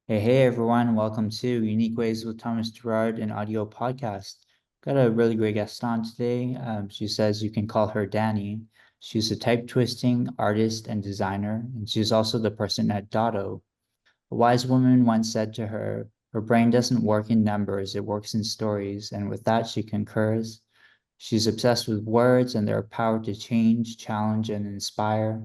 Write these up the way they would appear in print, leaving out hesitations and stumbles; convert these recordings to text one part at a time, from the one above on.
Hey everyone, welcome to Unique Ways with Thomas Gerard, an audio podcast. Got a really great guest on today. She says you can call her Dani. She's a type twisting artist and designer, and she's also the person at Dotto. A wise woman once said to her, her brain doesn't work in numbers, it works in stories, and with that she concurs. She's obsessed with words and their power to change, challenge, and inspire.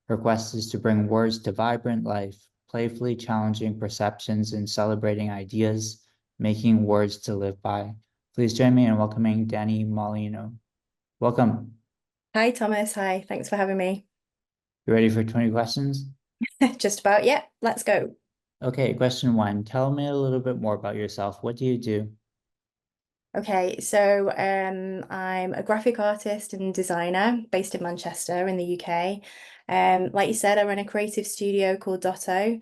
Her quest is to bring words to vibrant life, playfully challenging perceptions and celebrating ideas, making words to live by. Please join me in welcoming Dani Molyneux. Welcome. Hi, Thomas. Hi. Thanks for having me. You ready for 20 questions? Just about, yeah, let's go. Okay, question one. Tell me a little bit more about yourself. What do you do? Okay, so I'm a graphic artist and designer based in Manchester in the UK. Like you said, I run a creative studio called Dotto.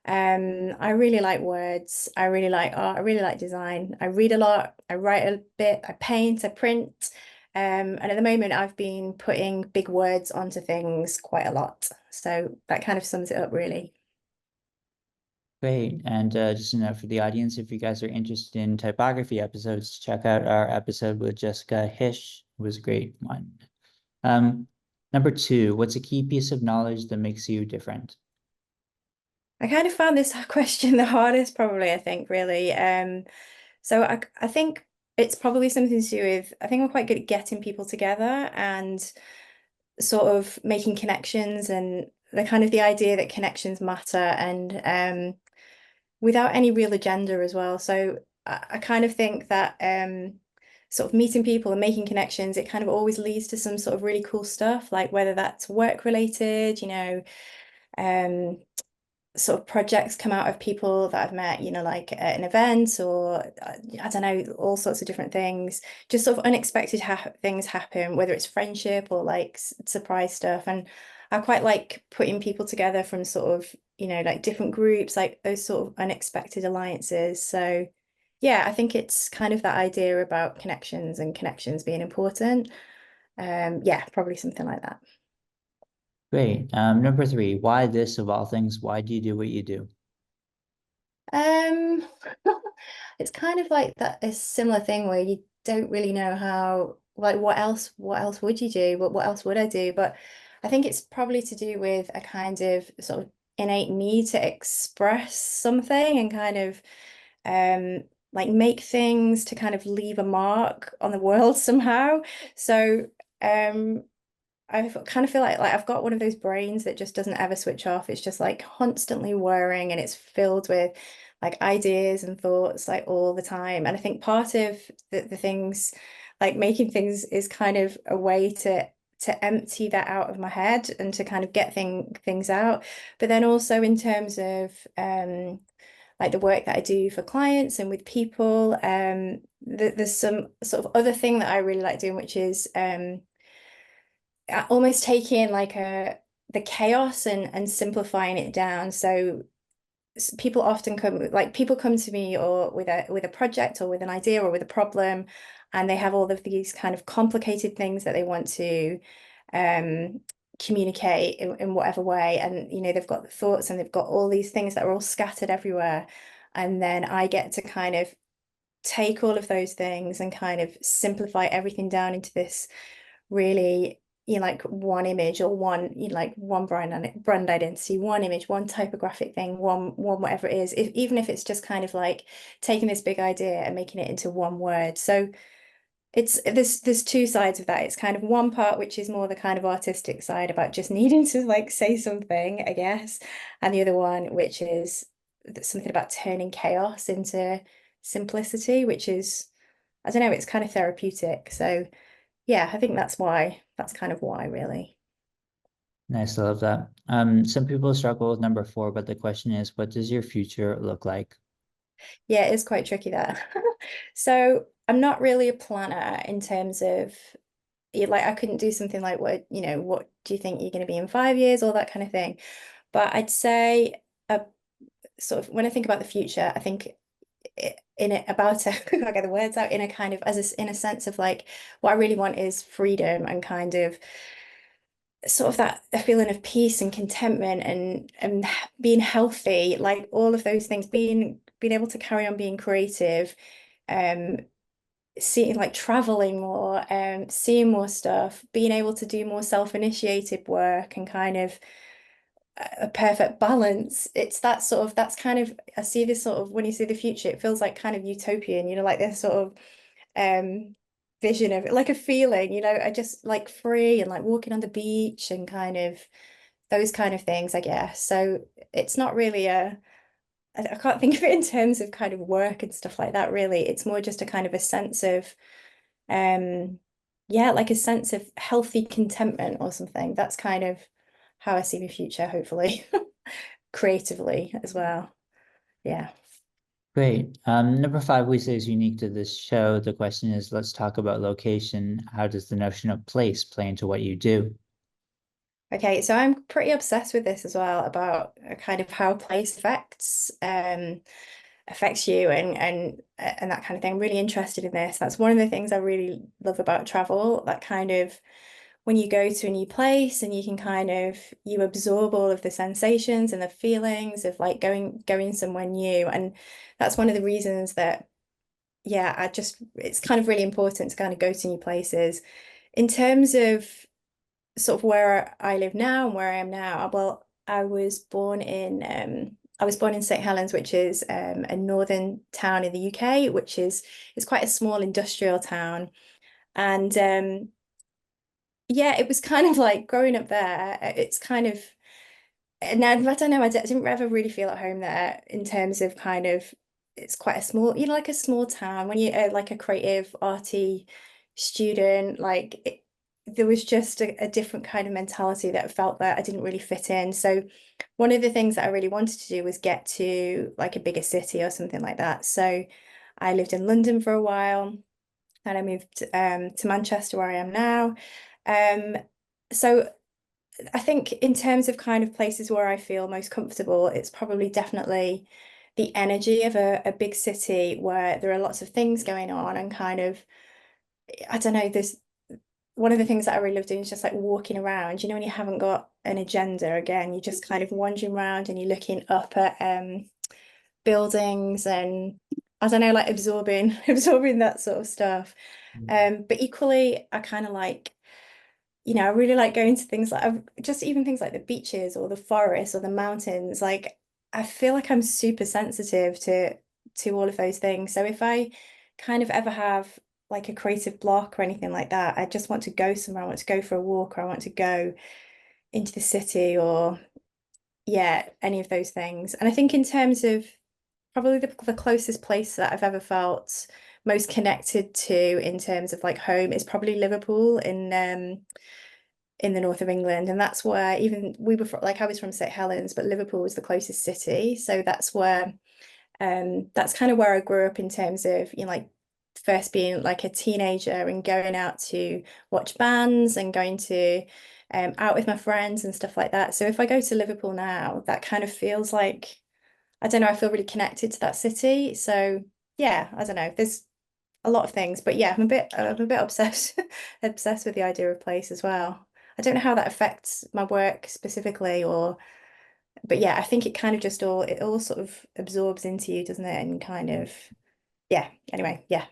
I really like words. I really like art. I really like design. I read a lot. I write a bit. I paint. I print. And at the moment, I've been putting big words onto things quite a lot. So that kind of sums it up, really. Great. And just a note for the audience, if you guys are interested in typography episodes, check out our episode with Jessica Hish. It was a great one. Um, Number two, what's a key piece of knowledge that makes you different? I kind of found this question the hardest, probably, I think, really. So I think it's probably something to do with, I think I'm quite good at getting people together and sort of making connections and the kind of the idea that connections matter and without any real agenda as well. So I kind of think that sort of meeting people and making connections, it kind of always leads to some sort of really cool stuff, like whether that's work related, um, sort of projects come out of people that I've met, like at an event or I don't know, all sorts of different things. Just sort of unexpected ha things happen, whether it's friendship or like surprise stuff. And I quite like putting people together from sort of, like different groups, like those sort of unexpected alliances. So yeah, I think it's kind of that idea about connections and connections being important. Yeah, probably something like that. Great. Number three, why this of all things? Why do you do what you do? Um, it's kind of like that a similar thing where you don't really know how, like what else would you do? What else would I do? But I think it's probably to do with a kind of sort of innate need to express something and kind of like make things to kind of leave a mark on the world somehow. So um kind of feel like I've got one of those brains that just doesn't ever switch off. It's just like constantly whirring and it's filled with like ideas and thoughts like all the time. And I think part of the things like making things is kind of a way to empty that out of my head and to kind of get things out. But then also in terms of like the work that I do for clients and with people, there's some sort of other thing that I really like doing, which is almost taking like a the chaos and simplifying it down. So people often people come to me or with a project or with an idea or with a problem, and they have all of these kind of complicated things that they want to um communicate in whatever way. And they've got the thoughts and they've got all these things that are all scattered everywhere. And then I get to kind of take all of those things and kind of simplify everything down into this really like one image or one like one brand identity, one image, one typographic thing, one whatever it is, even if it's just kind of like taking this big idea and making it into one word. So it's there's two sides of that. It's kind of one part which is more the kind of artistic side about just needing to like say something, I guess, and the other one which is something about turning chaos into simplicity, which is, I don't know, it's kind of therapeutic. So yeah, I think that's kind of why, really. Nice, I love that. Some people struggle with number four, but the question is, what does your future look like? Yeah, it's quite tricky that. So I'm not really a planner in terms of like I couldn't do something like what do you think you're going to be in 5 years, all that kind of thing. But I'd say sort of when I think about the future, I think in it about it, I get the words out in a kind of in a sense of like what I really want is freedom and kind of sort of that a feeling of peace and contentment and being healthy, like all of those things, being able to carry on being creative, um, seeing like traveling more, seeing more stuff, being able to do more self-initiated work and kind of a perfect balance. It's that sort of that's kind of I see this sort of when you see the future, it feels like kind of utopian, like this sort of vision of it, like a feeling, I just like free and like walking on the beach and kind of those kind of things, I guess. So it's not really I can't think of it in terms of kind of work and stuff like that, really. It's more just a kind of a sense of yeah, like a sense of healthy contentment or something. That's kind of how I see the future, hopefully, creatively as well. Yeah. Great. Number five, we say is unique to this show. The question is, let's talk about location. How does the notion of place play into what you do? Okay, so I'm pretty obsessed with this as well about kind of how place affects you and that kind of thing. I'm really interested in this. That's one of the things I really love about travel, that kind of when you go to a new place and you can kind of you absorb all of the sensations and the feelings of like going somewhere new. And that's one of the reasons that yeah, it's kind of really important to kind of go to new places. In terms of sort of where I live now and where I am now, well, I was born in St. Helens, which is a northern town in the UK, which is quite a small industrial town. And yeah, it was kind of like growing up there. It's kind of now I don't know. I didn't ever really feel at home there in terms of kind of it's quite a small, like a small town. When you're like a creative, arty student, there was just a different kind of mentality that I felt that I didn't really fit in. So one of the things that I really wanted to do was get to like a bigger city or something like that. So I lived in London for a while, and I moved to Manchester where I am now. Um, so I think in terms of kind of places where I feel most comfortable, it's probably definitely the energy of a big city where there are lots of things going on and kind of, I don't know, there's one of the things that I really love doing is just like walking around, when you haven't got an agenda again, you're just kind of wandering around and you're looking up at buildings and I don't know, like absorbing absorbing that sort of stuff. But equally, I kind of like I really like going to things like just even things like the beaches or the forest or the mountains. Like I feel like I'm super sensitive to all of those things. So if I kind of ever have like a creative block or anything like that, I just want to go somewhere. I want to go for a walk or I want to go into the city or yeah, any of those things. And I think in terms of probably the closest place that I've ever felt most connected to in terms of like home is probably Liverpool in the north of England, and that's where even we were like I was from St Helens, but Liverpool was the closest city, so that's kind of where I grew up in terms of like first being like a teenager and going out to watch bands and going to out with my friends and stuff like that. So if I go to Liverpool now, that kind of feels like I don't know, I feel really connected to that city. So yeah, I don't know. There's a lot of things, but yeah, I'm a bit obsessed obsessed with the idea of place as well. I don't know how that affects my work specifically or but yeah, I think it kind of just all sort of absorbs into you, doesn't it? And kind of yeah, anyway, yeah.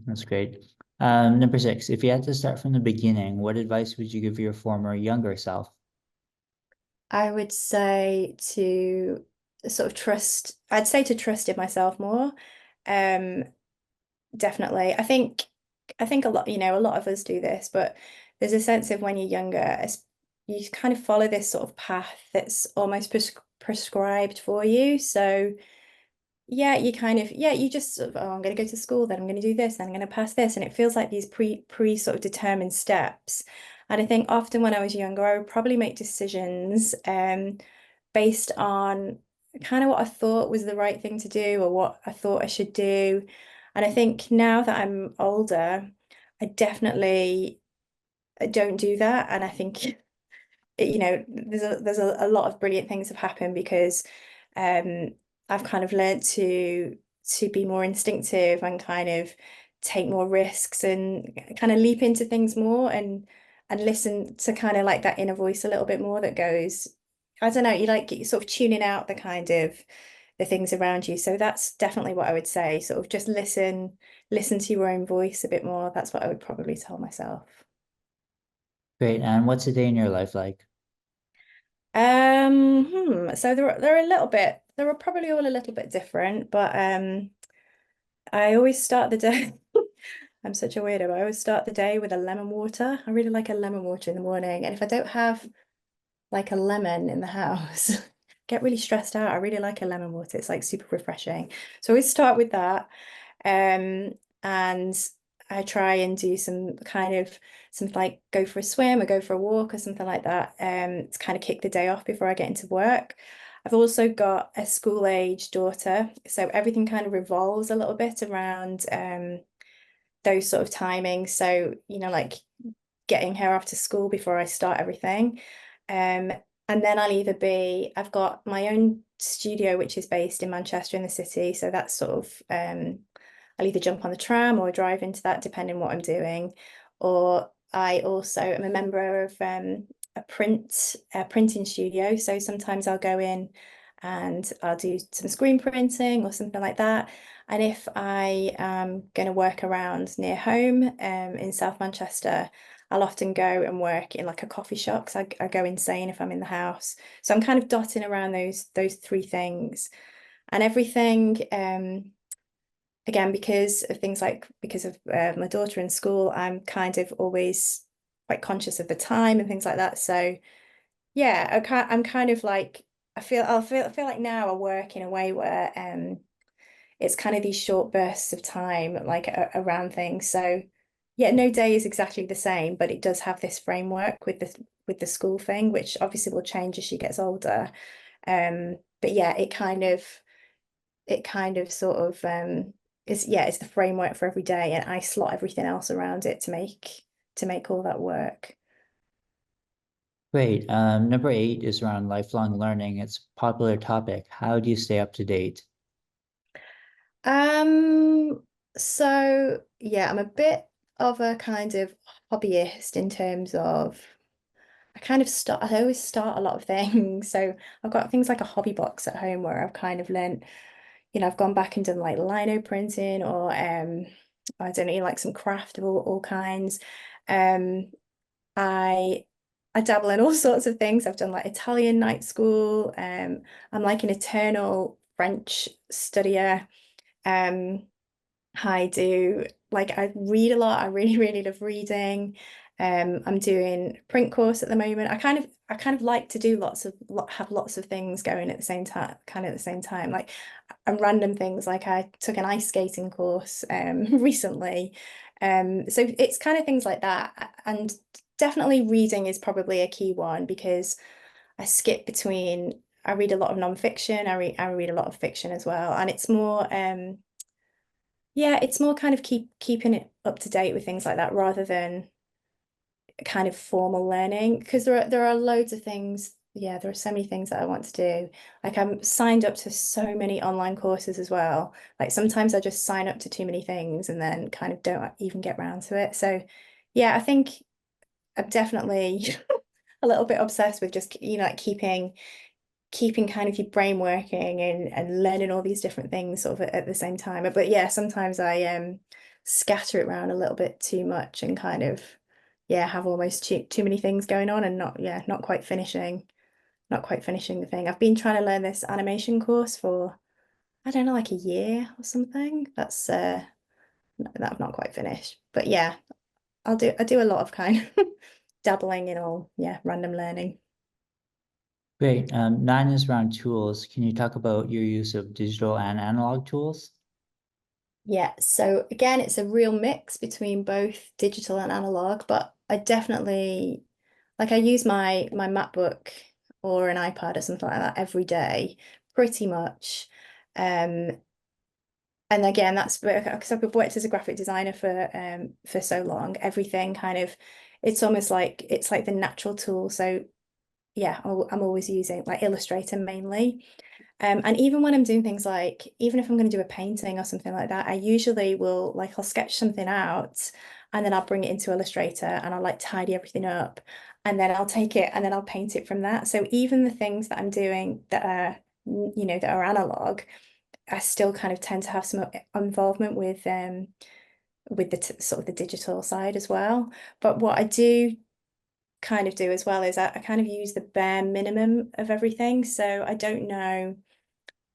That's great. Number six, if you had to start from the beginning, what advice would you give your former younger self? I would say to sort of I'd say to trust in myself more. Um, Definitely. I think a lot of us do this, but there's a sense of when you're younger, you kind of follow this sort of path that's almost prescribed for you. So yeah, you just sort of, oh, I'm going to go to school, then I'm going to do this, then I'm going to pass this, and it feels like these pre sort of determined steps. And I think often when I was younger, I would probably make decisions based on kind of what I thought was the right thing to do or what I thought I should do. And I think now that I'm older, I definitely don't do that. And I think there's a lot of brilliant things have happened because um I've kind of learned to be more instinctive and kind of take more risks and kind of leap into things more. And listen to kind of like that inner voice a little bit more that goes, I don't know, you like you're sort of tuning out the kind of the things around you. So that's definitely what I would say. Sort of just listen to your own voice a bit more. That's what I would probably tell myself. Great. And what's a day in your life like? So they're a little bit, they're probably all a little bit different, but I always start the day. I'm such a weirdo. I always start the day with a lemon water. I really like a lemon water in the morning. And if I don't have like a lemon in the house, get really stressed out. I really like a lemon water. It's like super refreshing. So I always start with that. And I try and do some kind of something like go for a swim or go for a walk or something like that. To kind of kick the day off before I get into work. I've also got a school age daughter, so everything kind of revolves a little bit around those sort of timings. So, like getting her off to school before I start everything. Um, and then I've got my own studio, which is based in Manchester in the city. So that's sort of, I'll either jump on the tram or drive into that, depending what I'm doing. Or I also am a member of a printing studio. So sometimes I'll go in and I'll do some screen printing or something like that. And if I am going to work around near home in South Manchester, I'll often go and work in like a coffee shop because I go insane if I'm in the house. So I'm kind of dotting around those three things and everything. Again, because of things like because of my daughter in school, I'm kind of always quite conscious of the time and things like that. So yeah, I'm kind of like I feel like now I work in a way where it's kind of these short bursts of time like around things. So yeah, no day is exactly the same, but it does have this framework with the school thing, which obviously will change as she gets older. But yeah, it kind of sort of it's the framework for every day, and I slot everything else around it to make all that work. Great. Number 8 is around lifelong learning. It's a popular topic. How do you stay up to date? Um, so yeah, I'm a bit of a kind of hobbyist in terms of I always start a lot of things. So I've got things like a hobby box at home where I've kind of learned, I've gone back and done like lino printing or I don't know, like some craft of all kinds. Um I I dabble in all sorts of things. I've done like Italian night school. I'm like an eternal French studier. Um I do like I read a lot. I really, really love reading. I'm doing print course at the moment. I kind of like to do have lots of things going at the same time, kind of at the same time. Like and random things like I took an ice skating course recently. So it's kind of things like that. And definitely reading is probably a key one because I skip between I read a lot of nonfiction, I read a lot of fiction as well. And it's more yeah, it's more kind of keeping it up to date with things like that rather than kind of formal learning because there are loads of things. Yeah, there are so many things that I want to do. Like I'm signed up to so many online courses as well. Like sometimes I just sign up to too many things and then kind of don't even get round to it. So yeah, I think I'm definitely a little bit obsessed with just, like keeping kind of your brain working and learning all these different things sort of at the same time. But yeah, sometimes I scatter it around a little bit too much and kind of yeah, have almost too many things going on and not quite finishing the thing. I've been trying to learn this animation course for I don't know, like a year or something. That's that I've not quite finished. But yeah, I do a lot of kind of dabbling in all, yeah, random learning. Great. 9 is around tools. Can you talk about your use of digital and analog tools? Yeah, so again, it's a real mix between both digital and analog, but I definitely I use my MacBook or an iPad or something like that every day, pretty much. Um, and again, that's because I've worked as a graphic designer for so long, everything kind of it's almost like it's like the natural tool. So yeah, I'm always using like Illustrator mainly. And even when I'm doing things like, even if I'm going to do a painting or something like that, I usually will, like, I'll sketch something out and then I'll bring it into Illustrator and I'll like tidy everything up, and then I'll take it and then I'll paint it from that. So even the things that I'm doing that are, that are analog, I still kind of tend to have some involvement with the sort of the digital side as well. But what I do kind of do as well is I kind of use the bare minimum of everything. So I don't know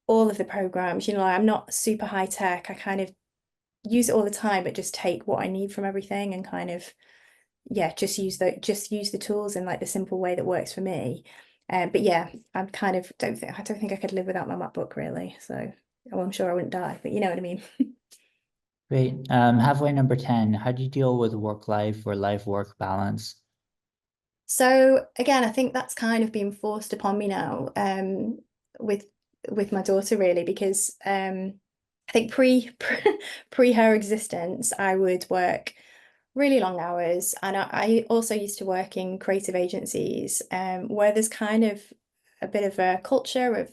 all of the programs, I'm not super high tech. I kind of use it all the time, but just take what I need from everything and kind of, yeah, just use the tools in like the simple way that works for me. But yeah, I don't think I could live without my MacBook really. So, well, I'm sure I wouldn't die, but you know what I mean. Great. Halfway number 10, how do you deal with work life or life work balance? So again, I think that's kind of been forced upon me now, with my daughter really, because I think pre her existence, I would work really long hours, and I also used to work in creative agencies, where there's kind of a bit of a culture of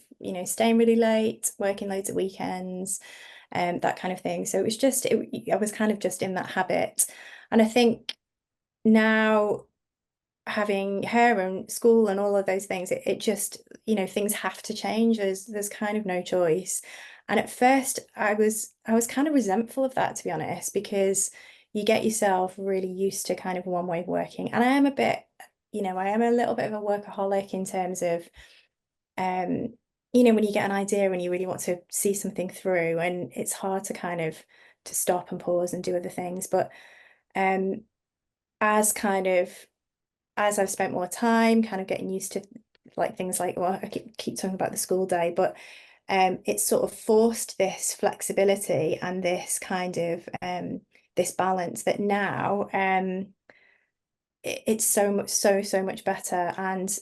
staying really late, working loads of weekends, that kind of thing. So I was kind of just in that habit, and I think now having her and school and all of those things, it just, things have to change. There's kind of no choice. And at first I was kind of resentful of that, to be honest, because you get yourself really used to kind of one way of working. And I am a bit, I am a little bit of a workaholic in terms of when you get an idea and you really want to see something through, and it's hard to kind of to stop and pause and do other things. But um as kind of as I've spent more time kind of getting used to like things like, well, I keep talking about the school day, but it's sort of forced this flexibility and this kind of this balance that now it's so much better. And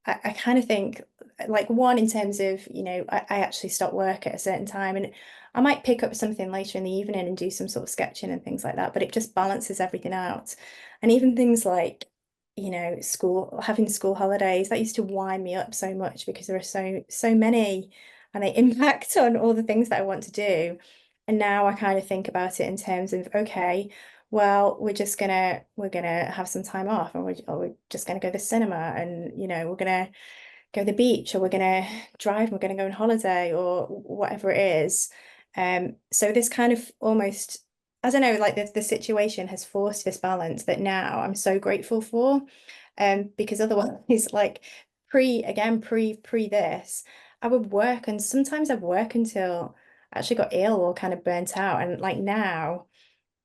I kind of think like one in terms of, I actually stop work at a certain time, and I might pick up something later in the evening and do some sort of sketching and things like that, but it just balances everything out. And even things like, having school holidays, that used to wind me up so much because there are so many and they impact on all the things that I want to do. And now I kind of think about it in terms of, okay, well, we're gonna have some time off, and we're just gonna go to the cinema, and we're gonna go to the beach, or we're gonna drive, and we're gonna go on holiday, or whatever it is. So this kind of almost, I don't know, like the situation has forced this balance that now I'm so grateful for. Because otherwise, like pre this, I would work, and sometimes I'd work until I actually got ill or kind of burnt out. And like now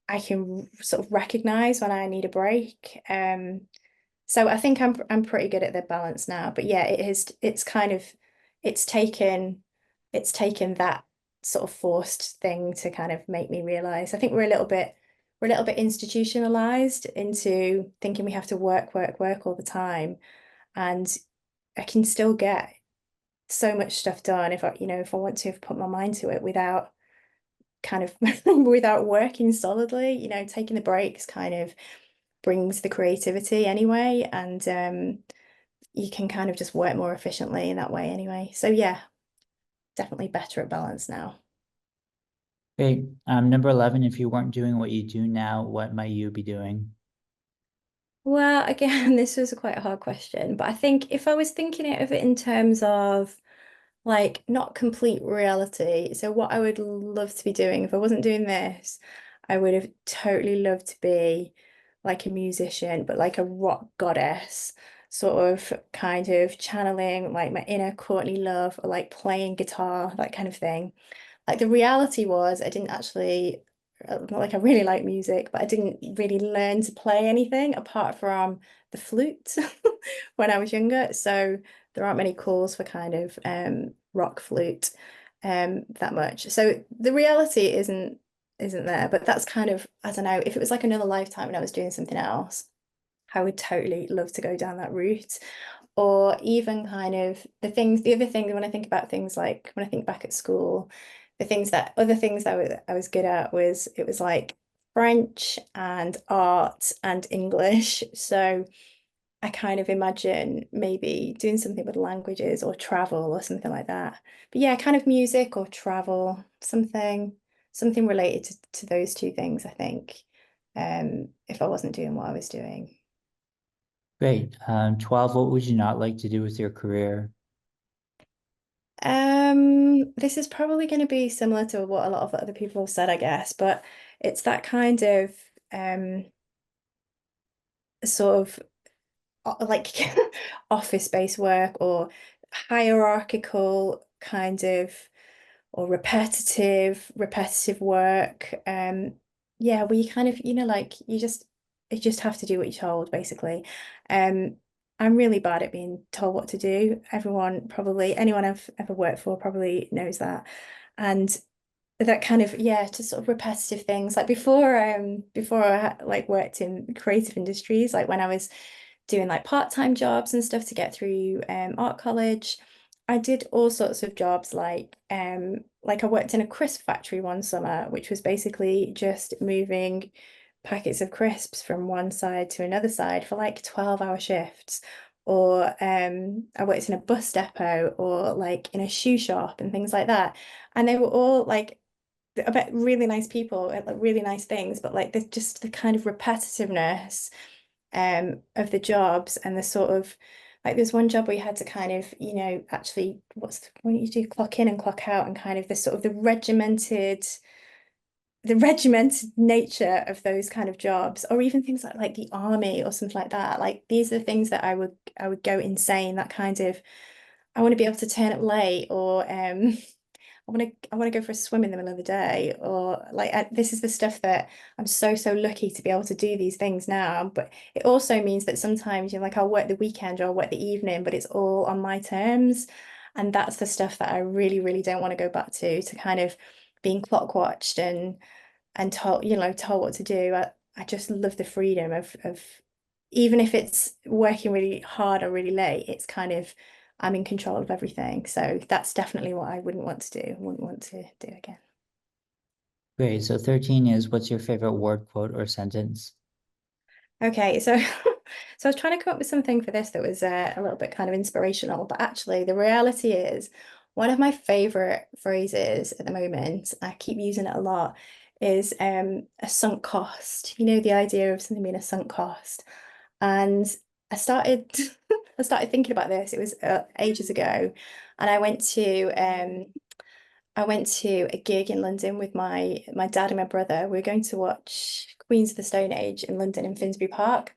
I can sort of recognize when I need a break. So I think I'm pretty good at the balance now. But yeah, it's kind of it's taken it's taken that sort of forced thing to kind of make me realize. I think we're a little bit institutionalized into thinking we have to work all the time. And I can still get so much stuff done if I want to have put my mind to it without kind of without working solidly. Taking the breaks kind of brings the creativity anyway, and you can kind of just work more efficiently in that way anyway. So yeah, definitely better at balance now. Great. Number 11, if you weren't doing what you do now, what might you be doing? Well, again, this was quite a hard question, but I think if I was thinking of it in terms of like not complete reality, so what I would love to be doing if I wasn't doing this, I would have totally loved to be like a musician, but like a rock goddess, sort of kind of channeling like my inner Courtney Love, or like playing guitar, that kind of thing. Like the reality was I didn't actually like I really like music, but I didn't really learn to play anything apart from the flute when I was younger. So there aren't many calls for kind of rock flute that much. So the reality isn't there, but that's kind of, I don't know, if it was like another lifetime and I was doing something else, I would totally love to go down that route. Or even kind of the other thing when I think about things like when I think back at school, other things I was good at was it was like French and art and English. So I kind of imagine maybe doing something with languages or travel or something like that. But yeah, kind of music or travel, something related to those two things, I think. if I wasn't doing what I was doing. Great. 12, what would you not like to do with your career? This is probably going to be similar to what a lot of other people have said, I guess, but it's that kind of um sort of like office-based work or hierarchical kind of or repetitive work. Yeah, where you kind of, like you just have to do what you're told, basically. Um, I'm really bad at being told what to do. Anyone I've ever worked for probably knows that. And that kind of, yeah, just sort of repetitive things. Like before like worked in creative industries, like when I was doing like part-time jobs and stuff to get through art college. I did all sorts of jobs like I worked in a crisp factory one summer, which was basically just moving packets of crisps from one side to another side for like 12-hour shifts. Or I worked in a bus depot or like in a shoe shop and things like that. And they were all like I bet really nice people at like really nice things, but like there's just the kind of repetitiveness of the jobs and the sort of like there's one job where you had to kind of, actually what do you do, clock in and clock out and kind of the sort of the regimented nature of those kind of jobs, or even things like the army or something like that. Like these are the things that I would go insane, that kind of I want to be able to turn up late or I want to go for a swim in the middle of the day, or like this is the stuff that I'm so lucky to be able to do these things now. But it also means that sometimes like I'll work the weekend or I'll work the evening, but it's all on my terms, and that's the stuff that I really don't want to go back to kind of being clock watched and told what to do. I just love the freedom of even if it's working really hard or really late, it's kind of I'm in control of everything. So that's definitely what I wouldn't want to do. Wouldn't want to do again. Great. So 13 is what's your favorite word, quote, or sentence? Okay, so so I was trying to come up with something for this that was a little bit kind of inspirational, but actually the reality is one of my favorite phrases at the moment, I keep using it a lot, is a sunk cost. You know, the idea of something being a sunk cost. And I started I started thinking about this. It was ages ago, and I went to a gig in London with my dad and my brother. We were going to watch Queens of the Stone Age in London in Finsbury Park.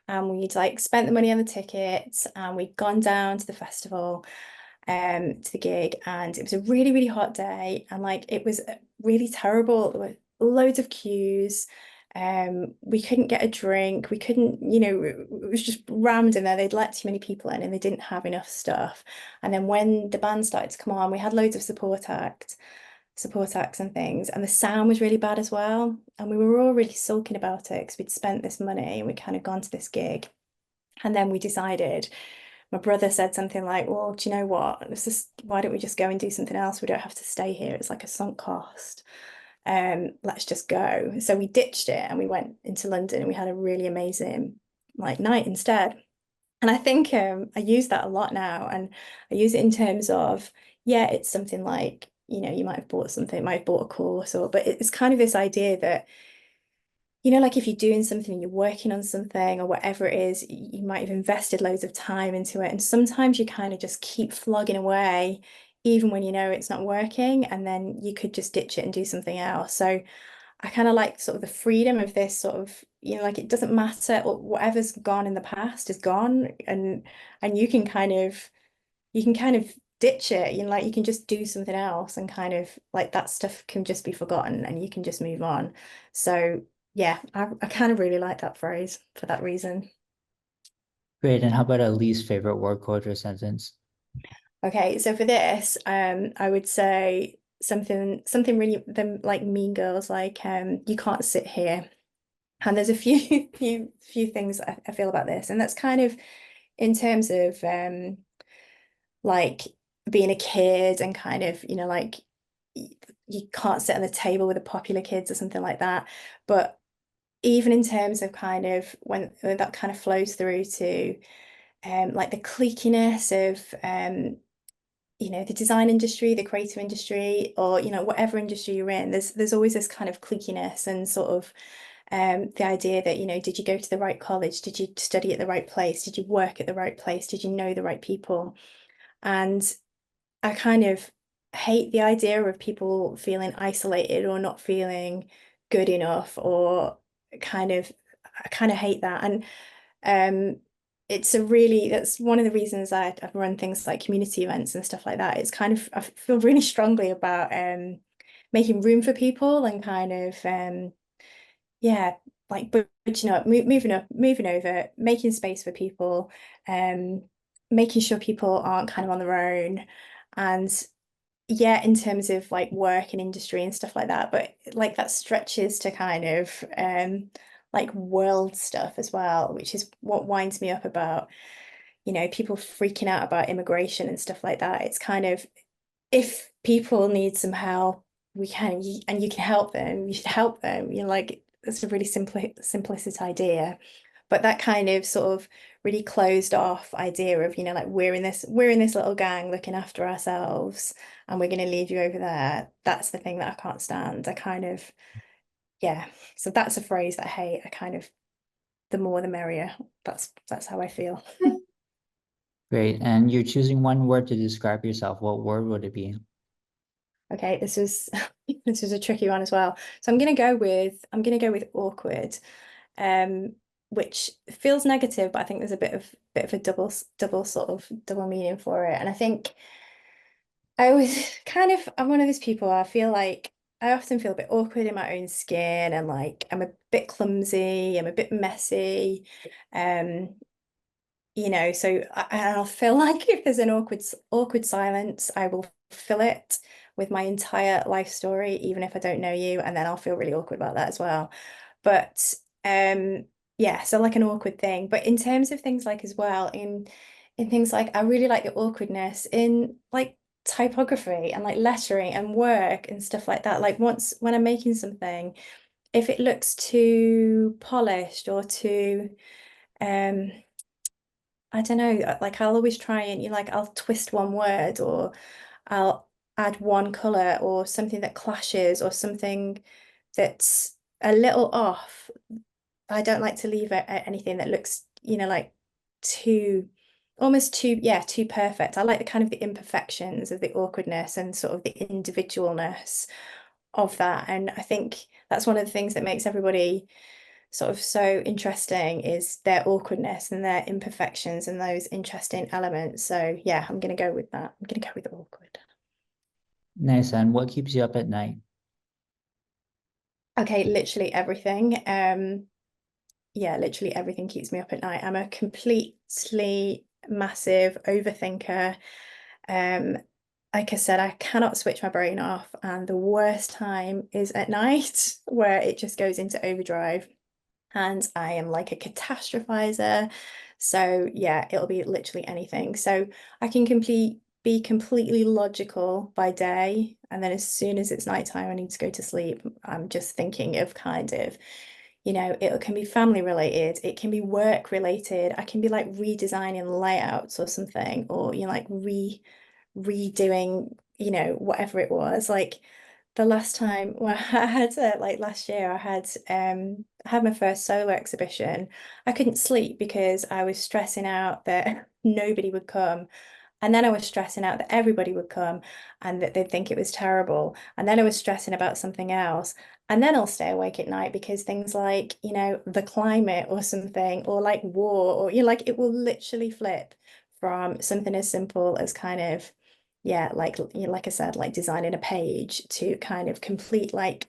And we'd like spent the money on the tickets and we'd gone down to the festival, to the gig, and it was a really hot day, and like it was really terrible. There were loads of queues. We couldn't get a drink. We couldn't, it was just rammed in there. They'd let too many people in and they didn't have enough stuff. And then when the band started to come on, we had loads of support acts and things, and the sound was really bad as well. And we were all really sulking about it because we'd spent this money and we'd kind of gone to this gig. And then we decided, my brother said something like, well, do you know what? Why don't we just go and do something else? We don't have to stay here. It's like a sunk cost. Let's just go. So we ditched it and we went into London and we had a really amazing like night instead. And I think I use that a lot now. And I use it in terms of, yeah, it's something like, you might have bought something, might have bought a course, but it's kind of this idea that like if you're doing something, you're working on something or whatever it is, you might have invested loads of time into it. And sometimes you kind of just keep flogging away, even when you know it's not working, and then you could just ditch it and do something else. So I kind of like sort of the freedom of this sort of, like it doesn't matter, or whatever's gone in the past is gone, and you can kind of ditch it, like you can just do something else and kind of like that stuff can just be forgotten and you can just move on. So yeah, I kind of really like that phrase for that reason. Great. And how about a least favorite word, quote, or sentence? Okay, so for this, I would say something really them like Mean Girls, like you can't sit here. And there's a few few things I feel about this, and that's kind of in terms of like being a kid and kind of, like you can't sit on the table with the popular kids or something like that. But even in terms of kind of when that kind of flows through to like the cliqueiness of the design industry, the creative industry, or whatever industry you're in, there's always this kind of cliqueiness and sort of The idea that, did you go to the right college? Did you study at the right place? Did you work at the right place? Did you know the right people? And I kind of hate the idea of people feeling isolated or not feeling good enough, or kind of I kind of hate that. And um that's one of the reasons I've run things like community events and stuff like that. It's kind of, I feel really strongly about making room for people, and kind of yeah, like bridging up, moving over, making space for people, um, making sure people aren't kind of on their own. And yeah, in terms of like work and industry and stuff like that, but like that stretches to kind of like world stuff as well, which is what winds me up about, people freaking out about immigration and stuff like that. It's kind of, if people need some help, we can, and you can help them, you should help them. Like, it's a really simplistic idea, but that kind of sort of really closed off idea of, like, we're in this little gang looking after ourselves, and we're going to leave you over there. That's the thing that I can't stand. I kind of, yeah. So that's a phrase that I hate. I kind of, the more the merrier. That's how I feel. Great. And you're choosing one word to describe yourself. What word would it be? Okay, this is this is a tricky one as well. So I'm gonna go with awkward, um, which feels negative, but I think there's a bit of a double sort of double meaning for it. And I think I was I'm one of those people, I feel like I often feel a bit awkward in my own skin, and like I'm a bit clumsy, I'm a bit messy. Um, so I'll feel like if there's an awkward silence, I will fill it with my entire life story, even if I don't know you, and then I'll feel really awkward about that as well. But yeah, so like an awkward thing. But in terms of things like as well, in things like, I really like the awkwardness in like typography and like lettering and work and stuff like that. Like, once when I'm making something, if it looks too polished or too um I don't know, like I'll always try and, like, I'll twist one word, or I'll add one color, or something that clashes, or something that's a little off. I don't like to leave anything that looks, like too, almost too, yeah, too perfect. I like the kind of the imperfections of the awkwardness and sort of the individualness of that. And I think that's one of the things that makes everybody sort of so interesting, is their awkwardness and their imperfections and those interesting elements. So yeah, I'm gonna go with that. I'm gonna go with awkward. Nice. And what keeps you up at night? Okay, literally everything. Yeah, literally everything keeps me up at night. I'm a completely massive overthinker. Um, like I said, I cannot switch my brain off, and the worst time is at night where it just goes into overdrive. And I am like a catastrophizer. So yeah, it'll be literally anything. So I can be completely logical by day, and then as soon as it's nighttime, I need to go to sleep. I'm just thinking of kind of, it can be family related, it can be work related. I can be like redesigning layouts or something, or like redoing, whatever it was. Like the last time, well, I had like last year, I had my first solo exhibition. I couldn't sleep because I was stressing out that nobody would come. And then I was stressing out that everybody would come and that they'd think it was terrible. And then I was stressing about something else. And then I'll stay awake at night because things like, the climate or something, or like war, or, like, it will literally flip from something as simple as kind of, yeah, like I said, like designing a page, to kind of complete like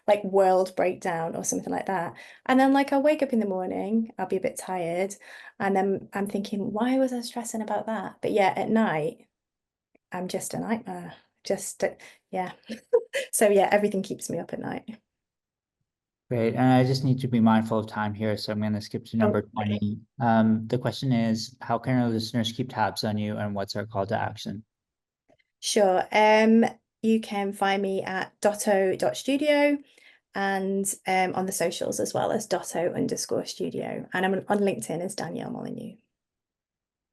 like world breakdown or something like that. And then like I'll wake up in the morning, I'll be a bit tired, and then I'm thinking, why was I stressing about that? But yeah, at night, I'm just a nightmare. Just yeah. So yeah, everything keeps me up at night. Great. And I just need to be mindful of time here, so I'm going to skip to Oh, number 20. The question is, how can our listeners keep tabs on you, and what's our call to action? sure. You can find me at dotto.studio, and on the socials as well as dotto_studio. And I'm on LinkedIn as Danielle Molyneux.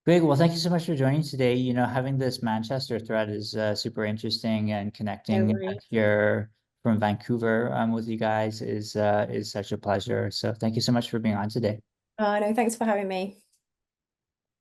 Great. Well, thank you so much for joining today. Having this Manchester thread is super interesting, and No connecting worries. your from Vancouver with you guys is such a pleasure. So thank you so much for being on today. No, thanks for having me.